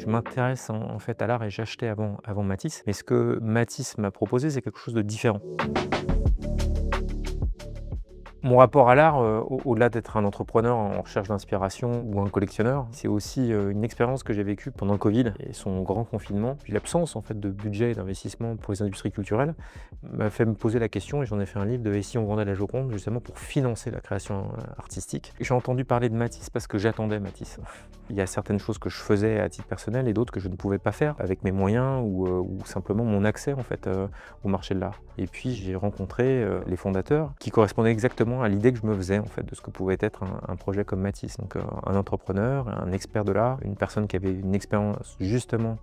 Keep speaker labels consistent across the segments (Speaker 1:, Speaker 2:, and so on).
Speaker 1: Je m'intéresse en fait à l'art et j'achetais avant Matisse. Mais ce que Matisse m'a proposé, c'est quelque chose de différent. Mon rapport à l'art, au-delà d'être un entrepreneur en recherche d'inspiration ou un collectionneur, c'est aussi, une expérience que j'ai vécue pendant le Covid et son grand confinement. Puis l'absence en fait de budget et d'investissement pour les industries culturelles m'a fait me poser la question et j'en ai fait un livre de «Et si on vendait la Joconde?» justement pour financer la création, artistique. J'ai entendu parler de Matisse parce que j'attendais Matisse. Il y a certaines choses que je faisais à titre personnel et d'autres que je ne pouvais pas faire avec mes moyens ou simplement mon accès en fait, au marché de l'art. Et puis j'ai rencontré, les fondateurs qui correspondaient exactement à l'idée que je me faisais en fait de ce que pouvait être un projet comme Matisse. Donc, un entrepreneur, un expert de l'art, une personne qui avait une expérience justement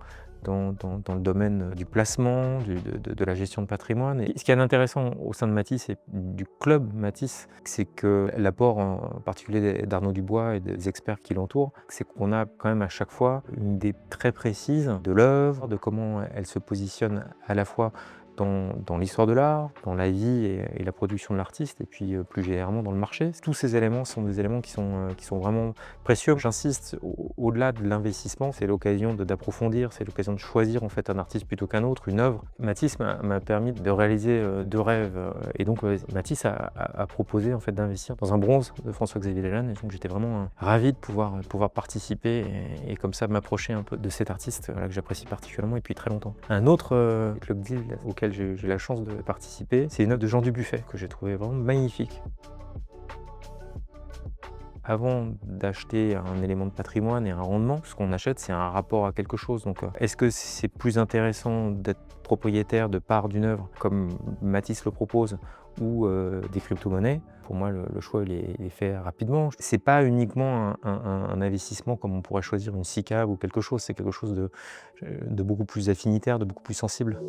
Speaker 1: dans le domaine du placement, de la gestion de patrimoine. Et ce qui est intéressant au sein de Matisse et du club Matisse, c'est que l'apport en particulier d'Arnaud Dubois et des experts qui l'entourent, c'est qu'on a quand même à chaque fois une idée très précise de l'œuvre, de comment elle se positionne à la fois dans l'histoire de l'art, dans la vie et la production de l'artiste, et puis plus généralement dans le marché. Tous ces éléments sont des éléments qui sont vraiment précieux. J'insiste, au-delà de l'investissement, c'est l'occasion d'approfondir, c'est l'occasion de choisir en fait un artiste plutôt qu'un autre, une œuvre. Matisse m'a permis de réaliser 2 rêves, et donc Matisse a proposé en fait d'investir dans un bronze de François-Xavier Delanne, et donc j'étais vraiment ravi de pouvoir participer et comme ça m'approcher un peu de cet artiste que j'apprécie particulièrement depuis très longtemps. Un autre club deal auquel j'ai eu la chance de participer, c'est une œuvre de Jean Dubuffet que j'ai trouvé vraiment magnifique. Avant d'acheter un élément de patrimoine et un rendement, ce qu'on achète, c'est un rapport à quelque chose. Donc, est-ce que c'est plus intéressant d'être propriétaire de parts d'une œuvre, comme Matisse le propose, ou des crypto-monnaies? Pour moi, le choix il est fait rapidement. C'est pas uniquement un investissement comme on pourrait choisir une SICAV ou quelque chose, c'est quelque chose de beaucoup plus affinitaire, de beaucoup plus sensible.